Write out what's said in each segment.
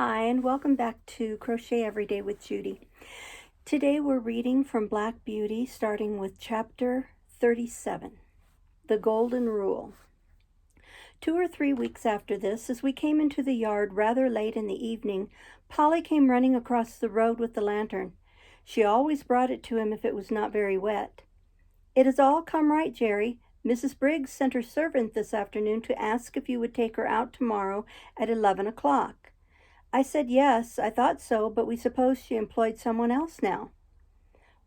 Hi, and welcome back to Crochet Every Day with Judy. Today we're reading from Black Beauty, starting with chapter 37, The Golden Rule. 2 or 3 weeks after this, as we came into the yard rather late in the evening, Polly came running across the road with the lantern. She always brought it to him if it was not very wet. "It has all come right, Jerry. Mrs. Briggs sent her servant this afternoon to ask if you would take her out tomorrow at 11 o'clock. I said yes, I thought so, but we supposed she employed someone else now."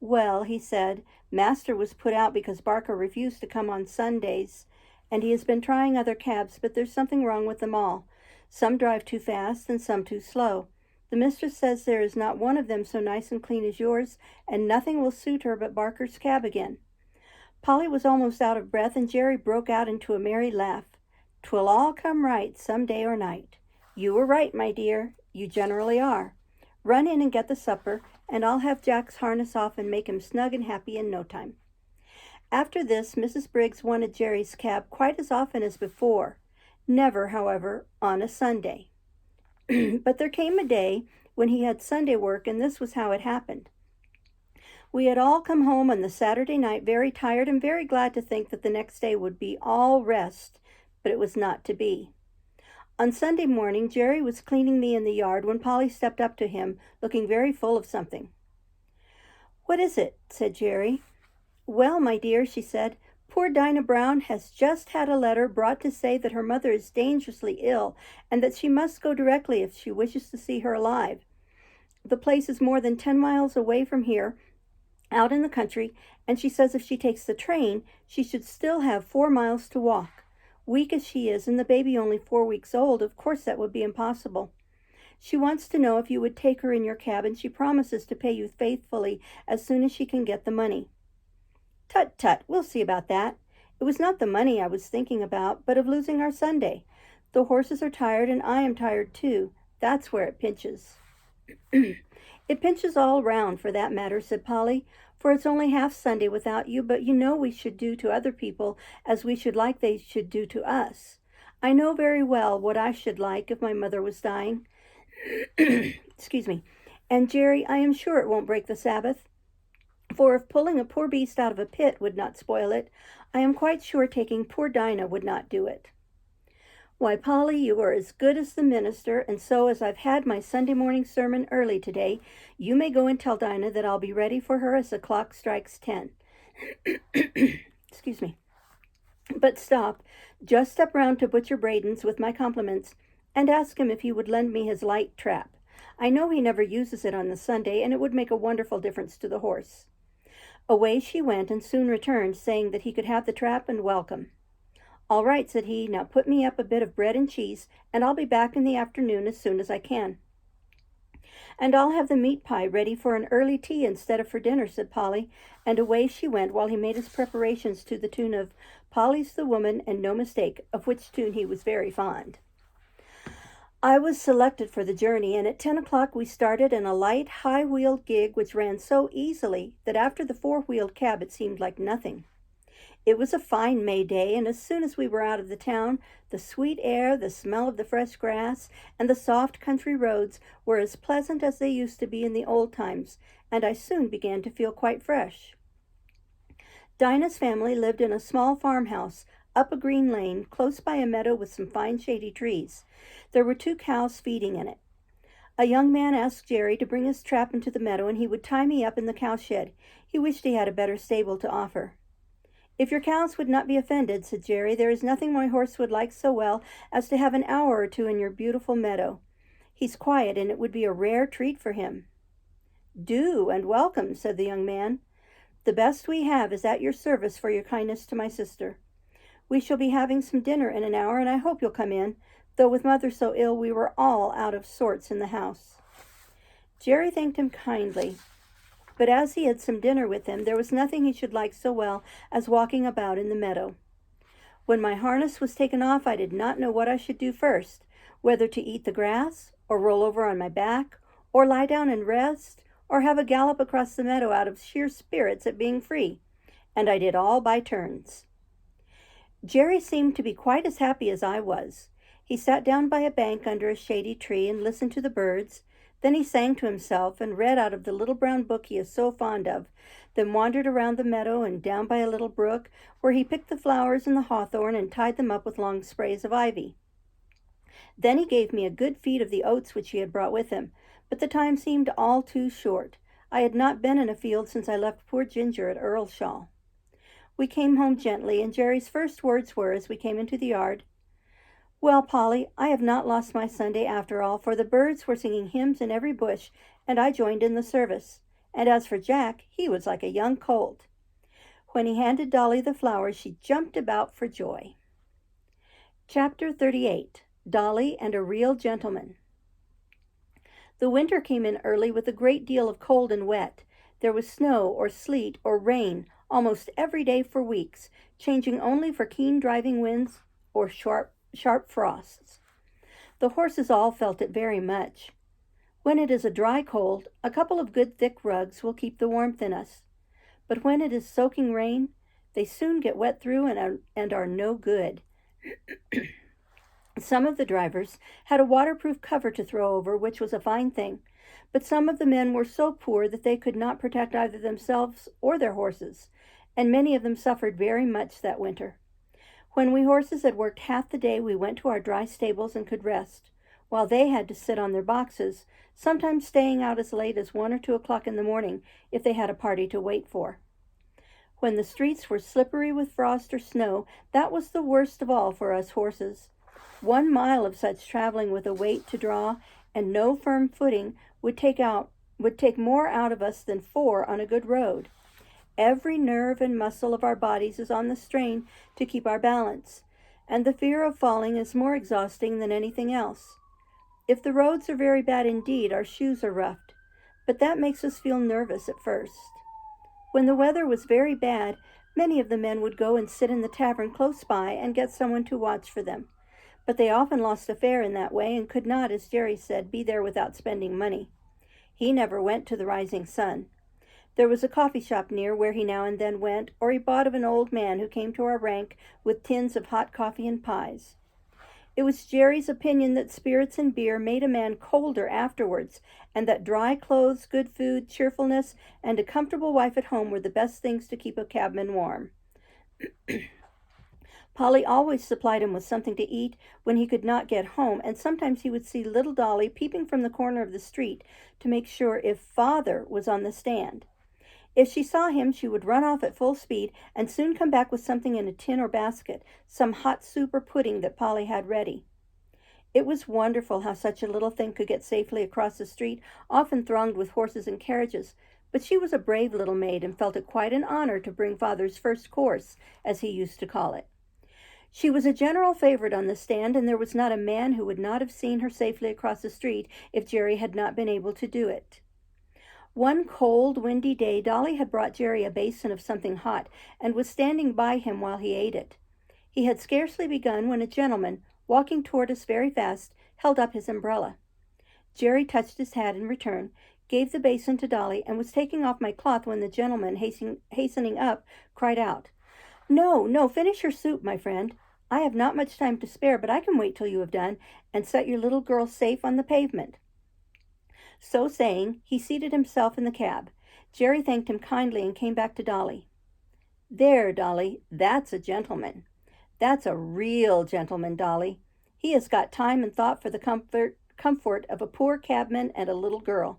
"Well," he said, "Master was put out because Barker refused to come on Sundays, and he has been trying other cabs, but there's something wrong with them all. Some drive too fast and some too slow. The mistress says there is not one of them so nice and clean as yours, and nothing will suit her but Barker's cab again." Polly was almost out of breath, and Jerry broke out into a merry laugh. "'Twill all come right some day or night. You were right, my dear. You generally are. Run in and get the supper, and I'll have Jack's harness off and make him snug and happy in no time." After this, Mrs. Briggs wanted Jerry's cab quite as often as before. Never, however, on a Sunday. But there came a day when he had Sunday work, and this was how it happened. We had all come home on the Saturday night very tired and very glad to think that the next day would be all rest, but it was not to be. On Sunday morning, Jerry was cleaning me in the yard when Polly stepped up to him, looking very full of something. "What is it?" said Jerry. "Well, my dear," she said, "poor Dinah Brown has just had a letter brought to say that her mother is dangerously ill, and that she must go directly if she wishes to see her alive. The place is more than 10 miles away from here, out in the country, and she says if she takes the train, she should still have 4 miles to walk. Weak as she is, and the baby only 4 weeks old, of course that would be impossible. She wants to know if you would take her in your cab, and she promises to pay you faithfully as soon as she can get the money." "Tut, tut, we'll see about that. It was not the money I was thinking about, but of losing our Sunday. The horses are tired, and I am tired too. That's where it pinches." "It pinches all round, for that matter," said Polly, "for it's only half Sunday without you, but you know we should do to other people as we should like they should do to us. I know very well what I should like if my mother was dying." Excuse me. "And, Jerry, I am sure it won't break the Sabbath, for if pulling a poor beast out of a pit would not spoil it, I am quite sure taking poor Dinah would not do it." "Why, Polly, you are as good as the minister, and so as I've had my Sunday morning sermon early today, you may go and tell Dinah that I'll be ready for her as the clock strikes 10. Excuse me. But stop, just step round to Butcher Braden's with my compliments, and ask him if he would lend me his light trap. I know he never uses it on the Sunday, and it would make a wonderful difference to the horse." Away she went, and soon returned, saying that he could have the trap and welcome. "All right," said he. "Now put me up a bit of bread and cheese, and I'll be back in the afternoon as soon as I can." "And I'll have the meat pie ready for an early tea instead of for dinner," said Polly, and away she went while he made his preparations to the tune of "Polly's the Woman and No Mistake," of which tune he was very fond. I was selected for the journey, and at 10 o'clock we started in a light, high-wheeled gig which ran so easily that after the four-wheeled cab it seemed like nothing. It was a fine May day, and as soon as we were out of the town, the sweet air, the smell of the fresh grass, and the soft country roads were as pleasant as they used to be in the old times, and I soon began to feel quite fresh. Dinah's family lived in a small farmhouse up a green lane, close by a meadow with some fine shady trees. There were 2 cows feeding in it. A young man asked Jerry to bring his trap into the meadow, and he would tie me up in the cowshed. He wished he had a better stable to offer. "If your cows would not be offended," said Jerry, "there is nothing my horse would like so well as to have an hour or 2 in your beautiful meadow. He's quiet, and it would be a rare treat for him." "Do, and welcome," said the young man. "The best we have is at your service for your kindness to my sister. We shall be having some dinner in an hour, and I hope you'll come in, though with Mother so ill we were all out of sorts in the house." Jerry thanked him kindly, but as he had some dinner with him, there was nothing he should like so well as walking about in the meadow. When my harness was taken off, I did not know what I should do first, whether to eat the grass, or roll over on my back, or lie down and rest, or have a gallop across the meadow out of sheer spirits at being free, and I did all by turns. Jerry seemed to be quite as happy as I was. He sat down by a bank under a shady tree and listened to the birds. Then he sang to himself and read out of the little brown book he is so fond of, then wandered around the meadow and down by a little brook, where he picked the flowers and the hawthorn and tied them up with long sprays of ivy. Then he gave me a good feed of the oats which he had brought with him, but the time seemed all too short. I had not been in a field since I left poor Ginger at Earlshaw. We came home gently, and Jerry's first words were, as we came into the yard, "Well, Polly, I have not lost my Sunday after all, for the birds were singing hymns in every bush, and I joined in the service. And as for Jack, he was like a young colt." When he handed Dolly the flowers, she jumped about for joy. Chapter 38. Dolly and a Real Gentleman. The winter came in early with a great deal of cold and wet. There was snow or sleet or rain almost every day for weeks, changing only for keen driving winds or sharp frosts. The horses all felt it very much. When it is a dry cold, a couple of good thick rugs will keep the warmth in us. But when it is soaking rain, they soon get wet through and are no good. Some of the drivers had a waterproof cover to throw over, which was a fine thing, but some of the men were so poor that they could not protect either themselves or their horses, and many of them suffered very much that winter. When we horses had worked half the day, we went to our dry stables and could rest, while they had to sit on their boxes, sometimes staying out as late as 1 or 2 o'clock in the morning if they had a party to wait for. When the streets were slippery with frost or snow, that was the worst of all for us horses. 1 mile of such traveling with a weight to draw and no firm footing would take more out of us than 4 on a good road. Every nerve and muscle of our bodies is on the strain to keep our balance, and the fear of falling is more exhausting than anything else. If the roads are very bad indeed, our shoes are roughed, but that makes us feel nervous at first. When the weather was very bad, many of the men would go and sit in the tavern close by and get someone to watch for them. But they often lost a fare in that way and could not, as Jerry said, be there without spending money. He never went to the Rising Sun. There was a coffee shop near where he now and then went, or he bought of an old man who came to our rank with tins of hot coffee and pies. It was Jerry's opinion that spirits and beer made a man colder afterwards, and that dry clothes, good food, cheerfulness, and a comfortable wife at home were the best things to keep a cabman warm. Polly always supplied him with something to eat when he could not get home, and sometimes he would see little Dolly peeping from the corner of the street to make sure if Father was on the stand. If she saw him, she would run off at full speed and soon come back with something in a tin or basket, some hot soup or pudding that Polly had ready. It was wonderful how such a little thing could get safely across the street, often thronged with horses and carriages, but she was a brave little maid and felt it quite an honor to bring Father's first course, as he used to call it. She was a general favorite on the stand, and there was not a man who would not have seen her safely across the street if Jerry had not been able to do it. One cold, windy day, Dolly had brought Jerry a basin of something hot and was standing by him while he ate it. He had scarcely begun when a gentleman, walking toward us very fast, held up his umbrella. Jerry touched his hat in return, gave the basin to Dolly, and was taking off my cloth when the gentleman, hastening up, cried out, "No, no, finish your soup, my friend. I have not much time to spare, but I can wait till you have done, and set your little girl safe on the pavement." So saying, he seated himself in the cab. Jerry thanked him kindly and came back to Dolly. "There, Dolly, that's a gentleman. That's a real gentleman, Dolly. He has got time and thought for the comfort of a poor cabman and a little girl."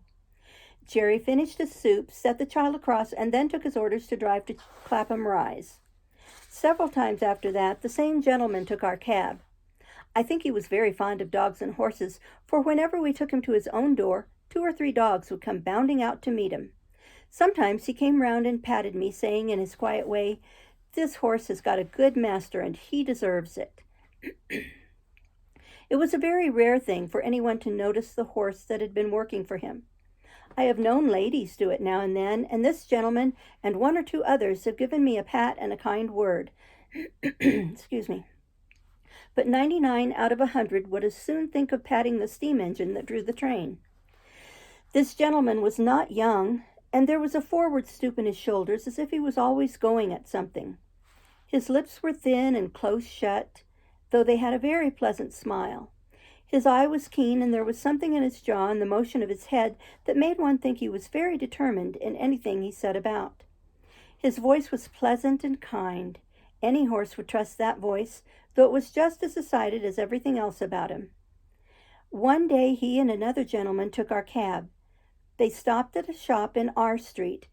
Jerry finished his soup, set the child across, and then took his orders to drive to Clapham Rise. Several times after that, the same gentleman took our cab. I think he was very fond of dogs and horses, for whenever we took him to his own door, 2 or 3 dogs would come bounding out to meet him. Sometimes he came round and patted me, saying in his quiet way, "This horse has got a good master, and he deserves it." It was a very rare thing for anyone to notice the horse that had been working for him. I have known ladies do it now and then, and this gentleman and 1 or 2 others have given me a pat and a kind word. Excuse me. But 99 out of 100 would as soon think of patting the steam engine that drew the train. This gentleman was not young, and there was a forward stoop in his shoulders as if he was always going at something. His lips were thin and close shut. though they had a very pleasant smile. His eye was keen, and there was something in his jaw and the motion of his head that made one think he was very determined in anything he set about. His voice was pleasant and kind. Any horse would trust that voice, though it was just as decided as everything else about him. One day he and another gentleman took our cab. They stopped at a shop in our street,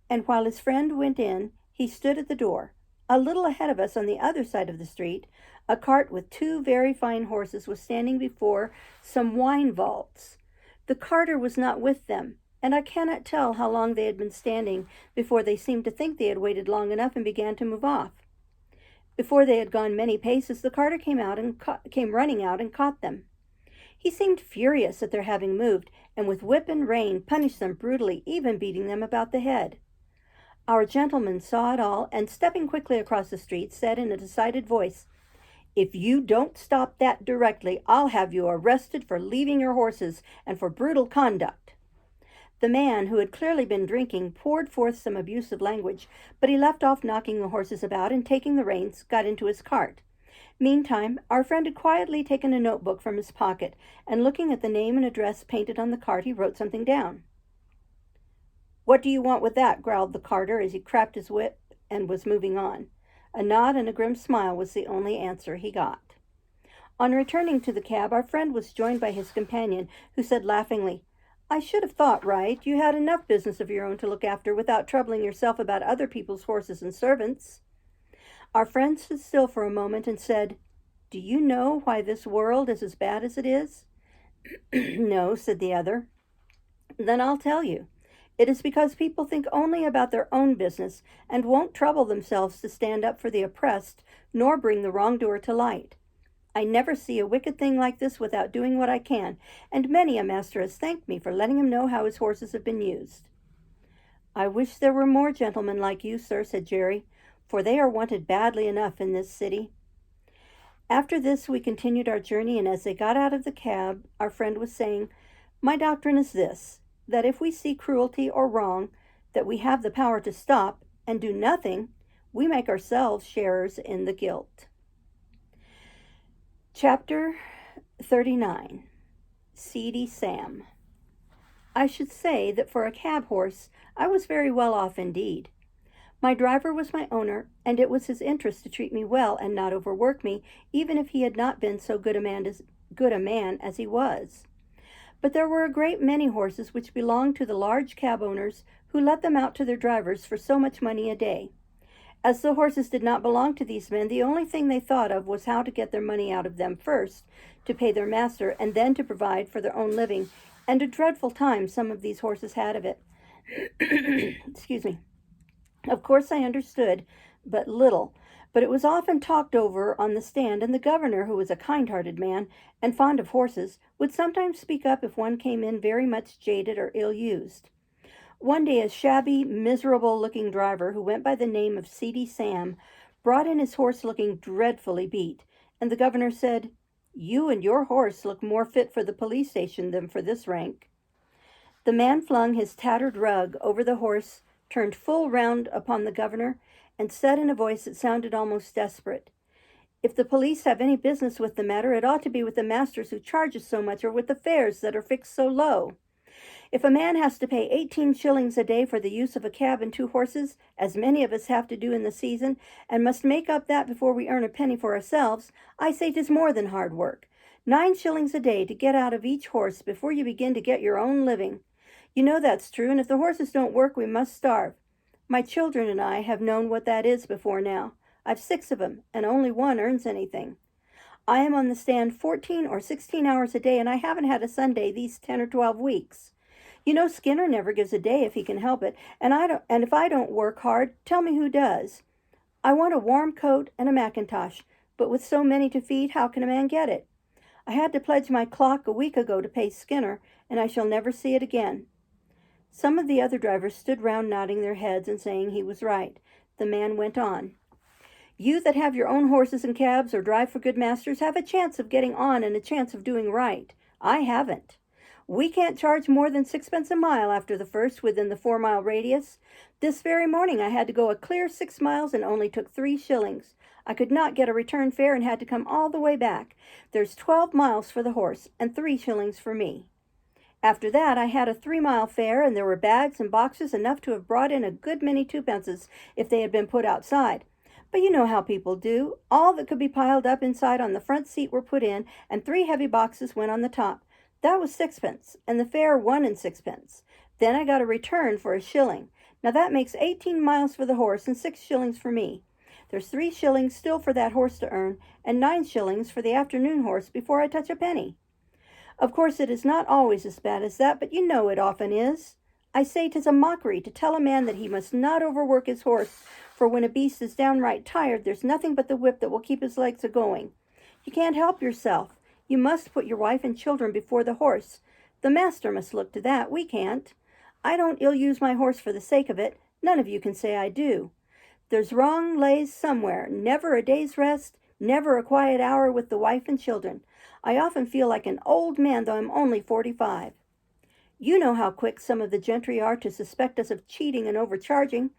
and while his friend went in, he stood at the door. A little ahead of us on the other side of the street, a cart with two very fine horses was standing before some wine vaults. The carter was not with them, and I cannot tell how long they had been standing before they seemed to think they had waited long enough and began to move off. Before they had gone many paces, the carter came running out and caught them. He seemed furious at their having moved, and with whip and rein punished them brutally, even beating them about the head. Our gentleman saw it all, and stepping quickly across the street, said in a decided voice, "If you don't stop that directly, I'll have you arrested for leaving your horses and for brutal conduct." The man, who had clearly been drinking, poured forth some abusive language, but he left off knocking the horses about and, taking the reins, got into his cart. Meantime, our friend had quietly taken a notebook from his pocket, and looking at the name and address painted on the cart, he wrote something down. "What do you want with that?" growled the carter as he cracked his whip and was moving on. A nod and a grim smile was the only answer he got. On returning to the cab, our friend was joined by his companion, who said laughingly, "I should have thought right. You had enough business of your own to look after without troubling yourself about other people's horses and servants." Our friend stood still for a moment and said, "Do you know why this world is as bad as it is?" "No," said the other. "Then I'll tell you. It is because people think only about their own business and won't trouble themselves to stand up for the oppressed, nor bring the wrongdoer to light. I never see a wicked thing like this without doing what I can, and many a master has thanked me for letting him know how his horses have been used." "I wish there were more gentlemen like you, sir," said Jerry, "for they are wanted badly enough in this city." After this we continued our journey, and as they got out of the cab, our friend was saying, "My doctrine is this, that if we see cruelty or wrong that we have the power to stop and do nothing, we make ourselves sharers in the guilt." Chapter 39. Seedy Sam. I should say that for a cab horse I was very well off indeed. My driver was my owner, and it was his interest to treat me well and not overwork me, even if he had not been so good a man as he was. But there were a great many horses which belonged to the large cab owners, who let them out to their drivers for so much money a day. As the horses did not belong to these men, the only thing they thought of was how to get their money out of them first, to pay their master, and then to provide for their own living, and a dreadful time some of these horses had of it. Excuse me. Of course I understood but little, but it was often talked over on the stand, and the governor, who was a kind-hearted man and fond of horses, would sometimes speak up if one came in very much jaded or ill-used. One day a shabby, miserable-looking driver, who went by the name of Seedy Sam, brought in his horse looking dreadfully beat, and the governor said, "You and your horse look more fit for the police station than for this rank." The man flung his tattered rug over the horse, turned full round upon the governor, and said in a voice that sounded almost desperate, "If the police have any business with the matter, it ought to be with the masters who charge us so much, or with the fares that are fixed so low. If a man has to pay 18 shillings a day for the use of a cab and 2 horses, as many of us have to do in the season, and must make up that before we earn a penny for ourselves, I say 'tis more than hard work. 9 shillings a day to get out of each horse before you begin to get your own living. You know that's true, and if the horses don't work, we must starve. My children and I have known what that is before now. I've 6 of them, and only one earns anything. I am on the stand 14 or 16 hours a day, and I haven't had a Sunday these 10 or 12 weeks. You know Skinner never gives a day if he can help it, and if I don't work hard, tell me who does. I want a warm coat and a mackintosh, but with so many to feed, how can a man get it? I had to pledge my clock a week ago to pay Skinner, and I shall never see it again." Some of the other drivers stood round nodding their heads and saying he was right. The man went on, "You that have your own horses and cabs or drive for good masters have a chance of getting on and a chance of doing right. I haven't. We can't charge more than 6 pence a mile after the first within the 4-mile radius. This very morning I had to go a clear 6 miles and only took 3 shillings. I could not get a return fare and had to come all the way back. There's 12 miles for the horse and 3 shillings for me. After that I had a 3-mile fare, and there were bags and boxes enough to have brought in a good many 2 pences if they had been put outside. But you know how people do. All that could be piled up inside on the front seat were put in, and 3 heavy boxes went on the top. That was 6 pence, and the fare 1 and 6 pence. Then I got a return for a shilling. Now that makes 18 miles for the horse and 6 shillings for me. There's 3 shillings still for that horse to earn, and 9 shillings for the afternoon horse before I touch a penny. Of course it is not always as bad as that, but you know it often is. I say 'tis a mockery to tell a man that he must not overwork his horse, for when a beast is downright tired, there's nothing but the whip that will keep his legs a-going. You can't help yourself. You must put your wife and children before the horse. The master must look to that. We can't. I don't ill-use my horse for the sake of it. None of you can say I do. There's wrong lays somewhere. Never a day's rest, never a quiet hour with the wife and children. I often feel like an old man, though I'm only 45. You know how quick some of the gentry are to suspect us of cheating and overcharging.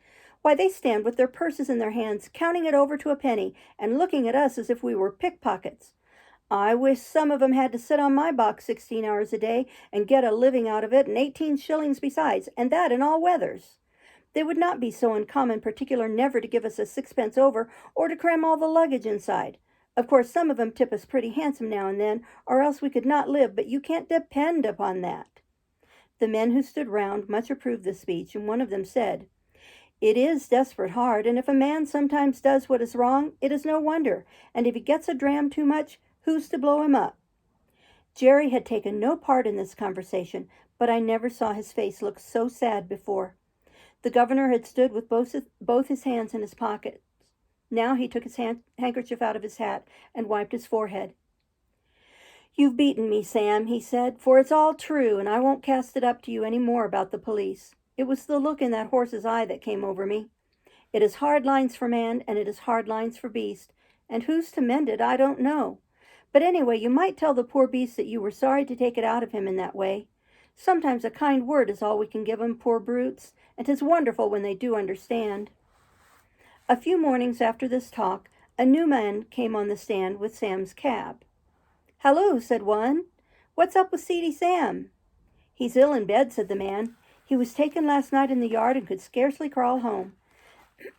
Why, they stand with their purses in their hands, counting it over to a penny, and looking at us as if we were pickpockets. I wish some of 'em had to sit on my box 16 hours a day and get a living out of it, and 18 shillings besides, and that in all weathers. They would not be so uncommon particular never to give us a 6 pence over, or to cram all the luggage inside. Of course, some of 'em tip us pretty handsome now and then, or else we could not live, but you can't depend upon that." The men who stood round much approved this speech, and one of them said, "It is desperate hard, and if a man sometimes does what is wrong, it is no wonder, and if he gets a dram too much, who's to blow him up?" Jerry had taken no part in this conversation, but I never saw his face look so sad before. The governor had stood with both his hands in his pockets. Now he took his handkerchief out of his hat and wiped his forehead. "You've beaten me, Sam," he said, "for it's all true, and I won't cast it up to you any more about the police. It was the look in that horse's eye that came over me. It is hard lines for man, and it is hard lines for beast, and who's to mend it, I don't know. But anyway, you might tell the poor beast that you were sorry to take it out of him in that way. Sometimes a kind word is all we can give 'em, poor brutes, and 'tis wonderful when they do understand." A few mornings after this talk, a new man came on the stand with Sam's cab. "Halloo," said one. "What's up with Seedy Sam?" "He's ill in bed," said the man. "He was taken last night in the yard and could scarcely crawl home.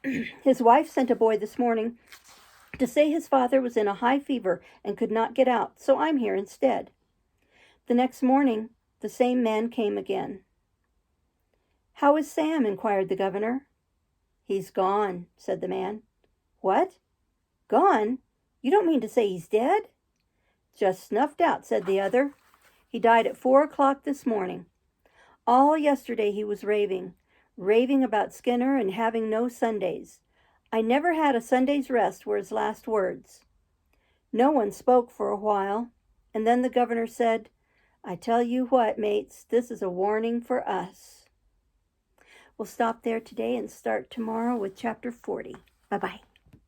His wife sent a boy this morning to say his father was in a high fever and could not get out, so I'm here instead." The next morning, the same man came again. "How is Sam?" inquired the governor. "He's gone," said the man. "What? Gone? You don't mean to say he's dead?" "Just snuffed out," said the other. "He died at 4 o'clock this morning. All yesterday he was raving about Skinner and having no Sundays. 'I never had a Sunday's rest,' were his last words." No one spoke for a while, and then the governor said, "I tell you what, mates, this is a warning for us." We'll stop there today and start tomorrow with chapter 40. Bye-bye.